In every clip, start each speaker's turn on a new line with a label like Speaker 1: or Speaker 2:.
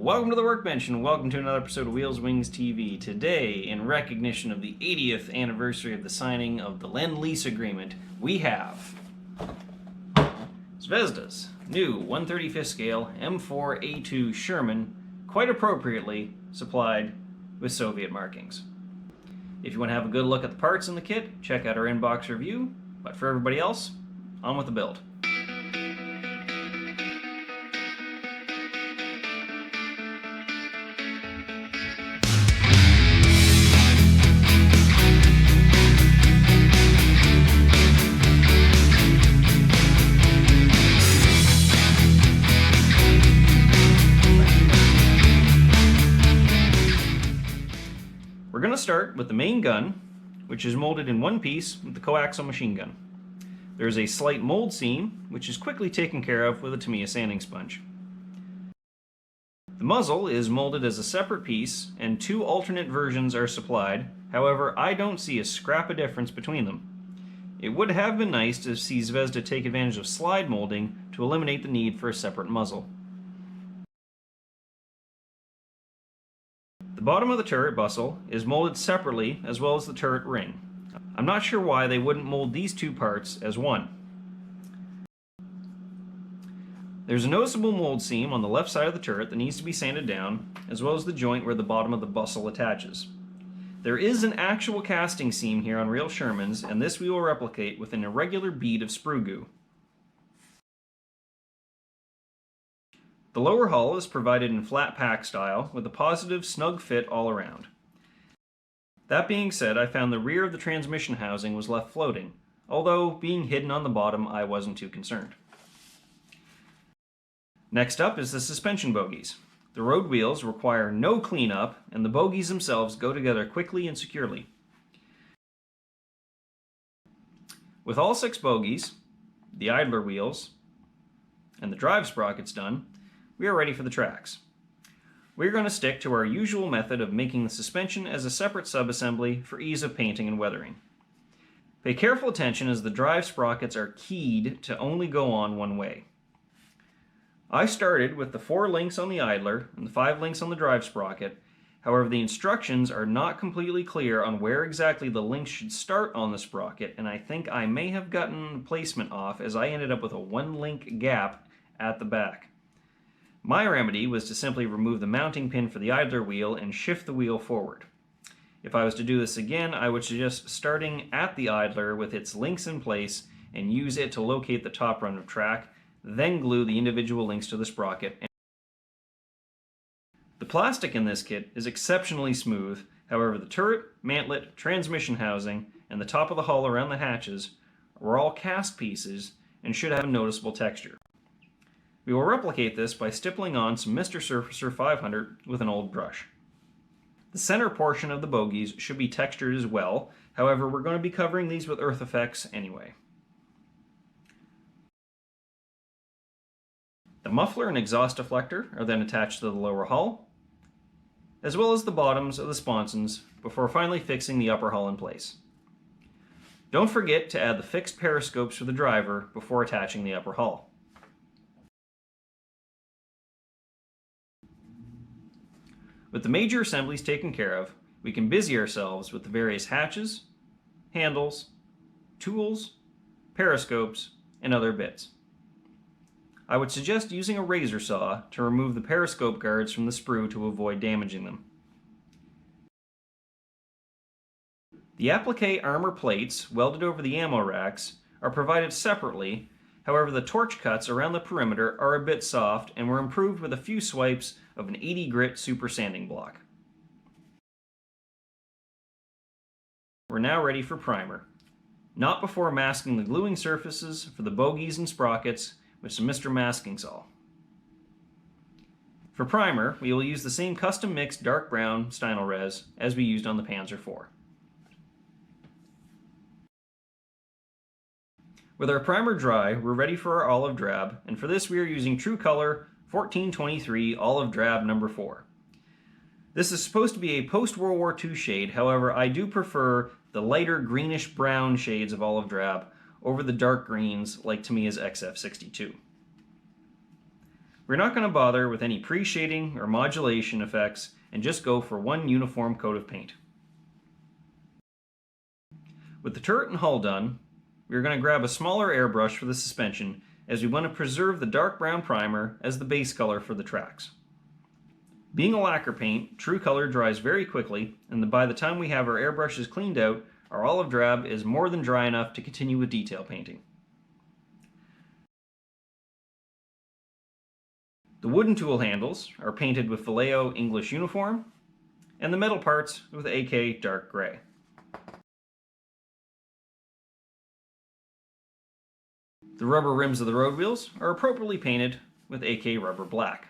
Speaker 1: Welcome to the Workbench and welcome to another episode of Wheels Wings TV. Today, in recognition of the 80th anniversary of the signing of the Lend-Lease Agreement, we have Zvezda's new 1/35th scale M4A2 Sherman, quite appropriately supplied with Soviet markings. If you want to have a good look at the parts in the kit, check out our inbox review, but for everybody else, on with the build. We're going to start with the main gun, which is molded in one piece with the coaxial machine gun. There is a slight mold seam, which is quickly taken care of with a Tamiya sanding sponge. The muzzle is molded as a separate piece, and two alternate versions are supplied. However, I don't see a scrap of difference between them. It would have been nice to see Zvezda take advantage of slide molding to eliminate the need for a separate muzzle. The bottom of the turret bustle is molded separately, as well as the turret ring. I'm not sure why they wouldn't mold these two parts as one. There's a noticeable mold seam on the left side of the turret that needs to be sanded down, as well as the joint where the bottom of the bustle attaches. There is an actual casting seam here on real Shermans, and this we will replicate with an irregular bead of sprue goo. The lower hull is provided in flat pack style with a positive snug fit all around. That being said, I found the rear of the transmission housing was left floating, although being hidden on the bottom I wasn't too concerned. Next up is the suspension bogies. The road wheels require no cleanup, and the bogies themselves go together quickly and securely. With all 6 bogies, the idler wheels, and the drive sprockets done, we are ready for the tracks. We're going to stick to our usual method of making the suspension as a separate subassembly for ease of painting and weathering. Pay careful attention as the drive sprockets are keyed to only go on one way. I started with the 4 links on the idler and the 5 links on the drive sprocket. However, the instructions are not completely clear on where exactly the links should start on the sprocket, and I think I may have gotten placement off as I ended up with a 1-link gap at the back. My remedy was to simply remove the mounting pin for the idler wheel and shift the wheel forward. If I was to do this again, I would suggest starting at the idler with its links in place and use it to locate the top run of track, then glue the individual links to the sprocket. The plastic in this kit is exceptionally smooth. However, the turret, mantlet, transmission housing, and the top of the hull around the hatches are all cast pieces and should have a noticeable texture. We will replicate this by stippling on some Mr. Surfacer 500 with an old brush. The center portion of the bogies should be textured as well. However, we're going to be covering these with earth effects anyway. The muffler and exhaust deflector are then attached to the lower hull, as well as the bottoms of the sponsons before finally fixing the upper hull in place. Don't forget to add the fixed periscopes for the driver before attaching the upper hull. With the major assemblies taken care of, we can busy ourselves with the various hatches, handles, tools, periscopes, and other bits. I would suggest using a razor saw to remove the periscope guards from the sprue to avoid damaging them. The applique armor plates welded over the ammo racks are provided separately. However, the torch cuts around the perimeter are a bit soft and were improved with a few swipes of an 80 grit super sanding block. We're now ready for primer. Not before masking the gluing surfaces for the bogies and sprockets with some Mr. Masking Saw. For primer, we will use the same custom mixed dark brown Stynylrez as we used on the Panzer IV. With our primer dry, we're ready for our olive drab, and for this we are using True Color 1423 Olive Drab No. 4. This is supposed to be a post-World War II shade, however I do prefer the lighter greenish brown shades of olive drab over the dark greens like Tamiya's XF62. We're not going to bother with any pre-shading or modulation effects and just go for one uniform coat of paint. With the turret and hull done, we're going to grab a smaller airbrush for the suspension as we want to preserve the dark brown primer as the base color for the tracks. Being a lacquer paint, true color dries very quickly, and by the time we have our airbrushes cleaned out, our olive drab is more than dry enough to continue with detail painting. The wooden tool handles are painted with Vallejo English Uniform, and the metal parts with AK Dark Gray. The rubber rims of the road wheels are appropriately painted with AK Rubber Black.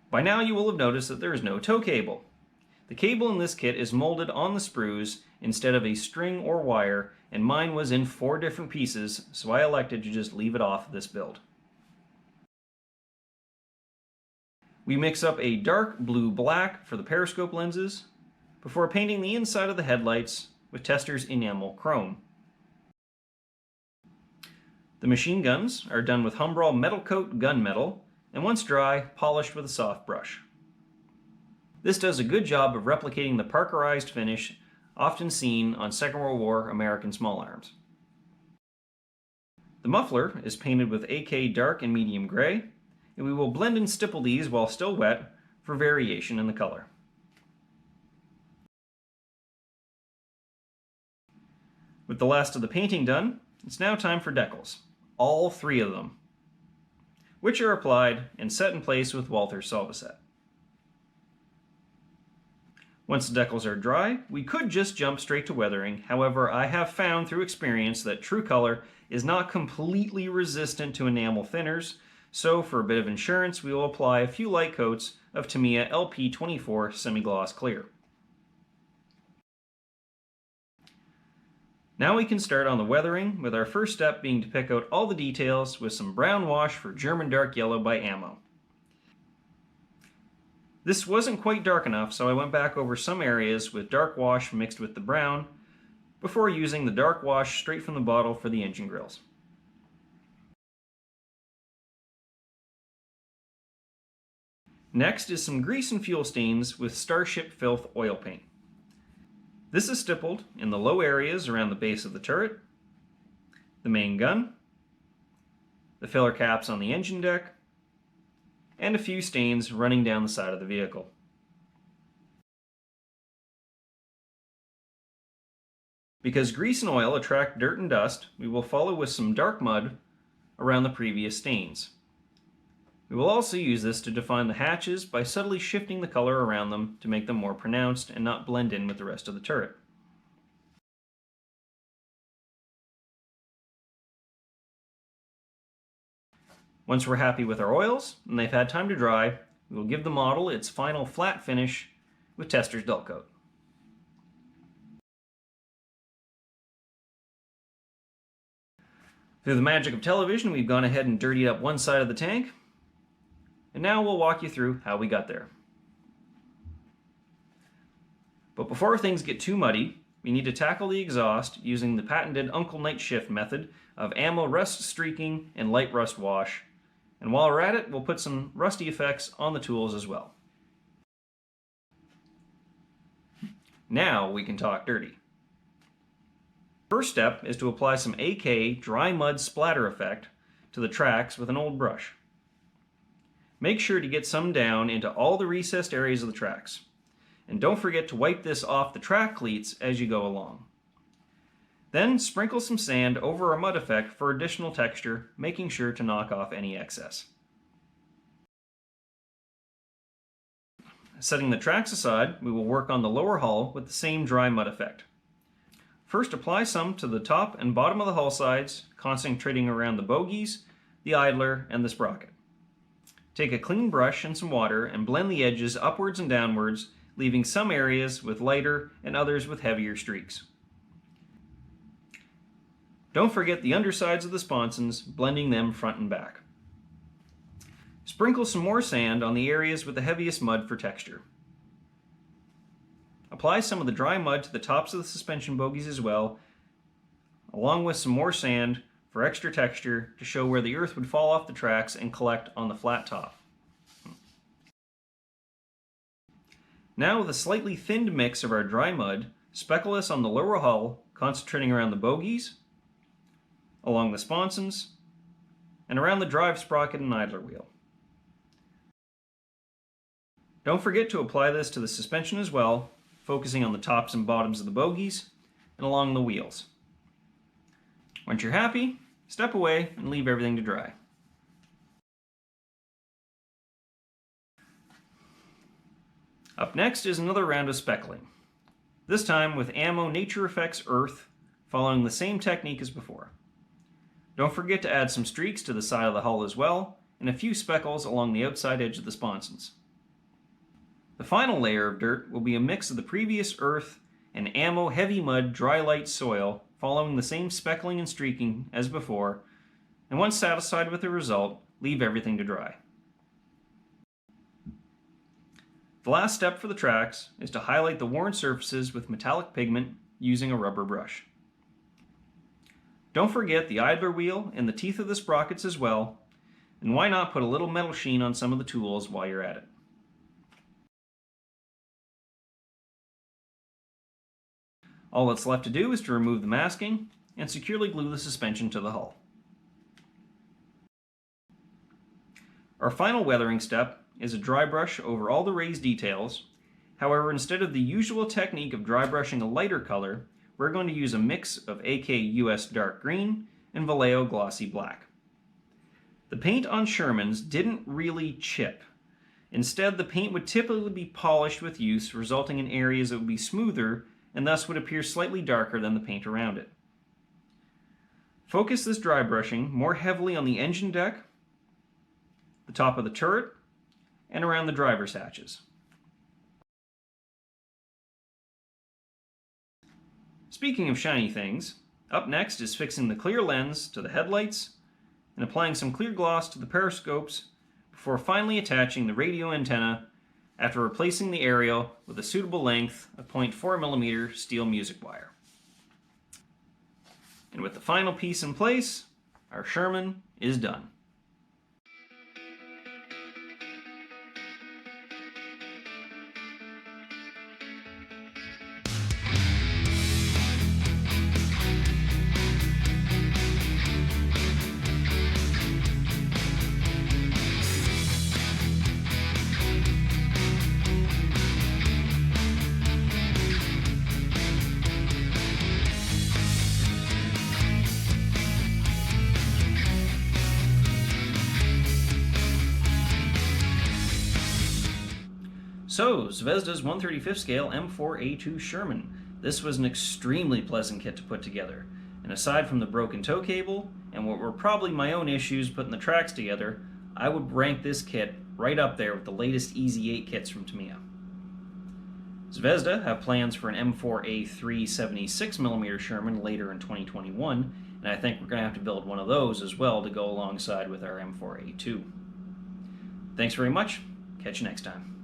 Speaker 1: By now you will have noticed that there is no tow cable. The cable in this kit is molded on the sprues instead of a string or wire, and mine was in 4 different pieces, so I elected to just leave it off this build. We mix up a dark blue-black for the periscope lenses before painting the inside of the headlights with Testors Enamel Chrome. The machine guns are done with Humbrol Metal Coat gunmetal, and once dry, polished with a soft brush. This does a good job of replicating the Parkerized finish often seen on Second World War American small arms. The muffler is painted with AK Dark and Medium Gray, and we will blend and stipple these while still wet for variation in the color. With the last of the painting done, it's now time for decals, all 3 of them, which are applied and set in place with Walther Solvaset. Once the decals are dry, we could just jump straight to weathering. However, I have found through experience that true color is not completely resistant to enamel thinners, so for a bit of insurance, we will apply a few light coats of Tamiya LP24 Semi-Gloss Clear. Now we can start on the weathering, with our first step being to pick out all the details with some brown wash for German Dark Yellow by Ammo. This wasn't quite dark enough, so I went back over some areas with dark wash mixed with the brown before using the dark wash straight from the bottle for the engine grills. Next is some grease and fuel stains with Starship Filth oil paint. This is stippled in the low areas around the base of the turret, the main gun, the filler caps on the engine deck, and a few stains running down the side of the vehicle. Because grease and oil attract dirt and dust, we will follow with some dark mud around the previous stains. We will also use this to define the hatches by subtly shifting the color around them to make them more pronounced and not blend in with the rest of the turret. Once we're happy with our oils and they've had time to dry, we will give the model its final flat finish with Testors Dull Coat. Through the magic of television, we've gone ahead and dirtied up one side of the tank, and now we'll walk you through how we got there. But before things get too muddy, we need to tackle the exhaust using the patented Uncle Night Shift method of ammo rust streaking and light rust wash. And while we're at it, we'll put some rusty effects on the tools as well. Now we can talk dirty. First step is to apply some AK dry mud splatter effect to the tracks with an old brush. Make sure to get some down into all the recessed areas of the tracks. And don't forget to wipe this off the track cleats as you go along. Then sprinkle some sand over a mud effect for additional texture, making sure to knock off any excess. Setting the tracks aside, we will work on the lower hull with the same dry mud effect. First, apply some to the top and bottom of the hull sides, concentrating around the bogies, the idler, and the sprocket. Take a clean brush and some water and blend the edges upwards and downwards, leaving some areas with lighter and others with heavier streaks. Don't forget the undersides of the sponsons, blending them front and back. Sprinkle some more sand on the areas with the heaviest mud for texture. Apply some of the dry mud to the tops of the suspension bogies as well, along with some more sand for extra texture to show where the earth would fall off the tracks and collect on the flat top. Now with a slightly thinned mix of our dry mud, speckle this on the lower hull, concentrating around the bogies, along the sponsons, and around the drive sprocket and idler wheel. Don't forget to apply this to the suspension as well, focusing on the tops and bottoms of the bogies and along the wheels. Once you're happy, step away and leave everything to dry. Up next is another round of speckling, this time with Ammo Nature Effects Earth, following the same technique as before. Don't forget to add some streaks to the side of the hull as well, and a few speckles along the outside edge of the sponsons. The final layer of dirt will be a mix of the previous earth and Ammo Heavy Mud Dry Light Soil, following the same speckling and streaking as before, and once satisfied with the result, leave everything to dry. The last step for the tracks is to highlight the worn surfaces with metallic pigment using a rubber brush. Don't forget the idler wheel and the teeth of the sprockets as well, and why not put a little metal sheen on some of the tools while you're at it. All that's left to do is to remove the masking and securely glue the suspension to the hull. Our final weathering step is a dry brush over all the raised details. However, instead of the usual technique of dry brushing a lighter color, we're going to use a mix of AK US Dark Green and Vallejo Glossy Black. The paint on Shermans didn't really chip. Instead, the paint would typically be polished with use, resulting in areas that would be smoother and thus would appear slightly darker than the paint around it. Focus this dry brushing more heavily on the engine deck, the top of the turret, and around the driver's hatches. Speaking of shiny things, up next is fixing the clear lens to the headlights and applying some clear gloss to the periscopes before finally attaching the radio antenna after replacing the aerial with a suitable length of 0.4mm steel music wire. And with the final piece in place, our Sherman is done. So, Zvezda's 1/35 scale M4A2 Sherman. This was an extremely pleasant kit to put together, and aside from the broken tow cable, and what were probably my own issues putting the tracks together, I would rank this kit right up there with the latest Easy 8 kits from Tamiya. Zvezda have plans for an M4A3 76mm Sherman later in 2021, and I think we're going to have to build one of those as well to go alongside with our M4A2. Thanks very much, catch you next time.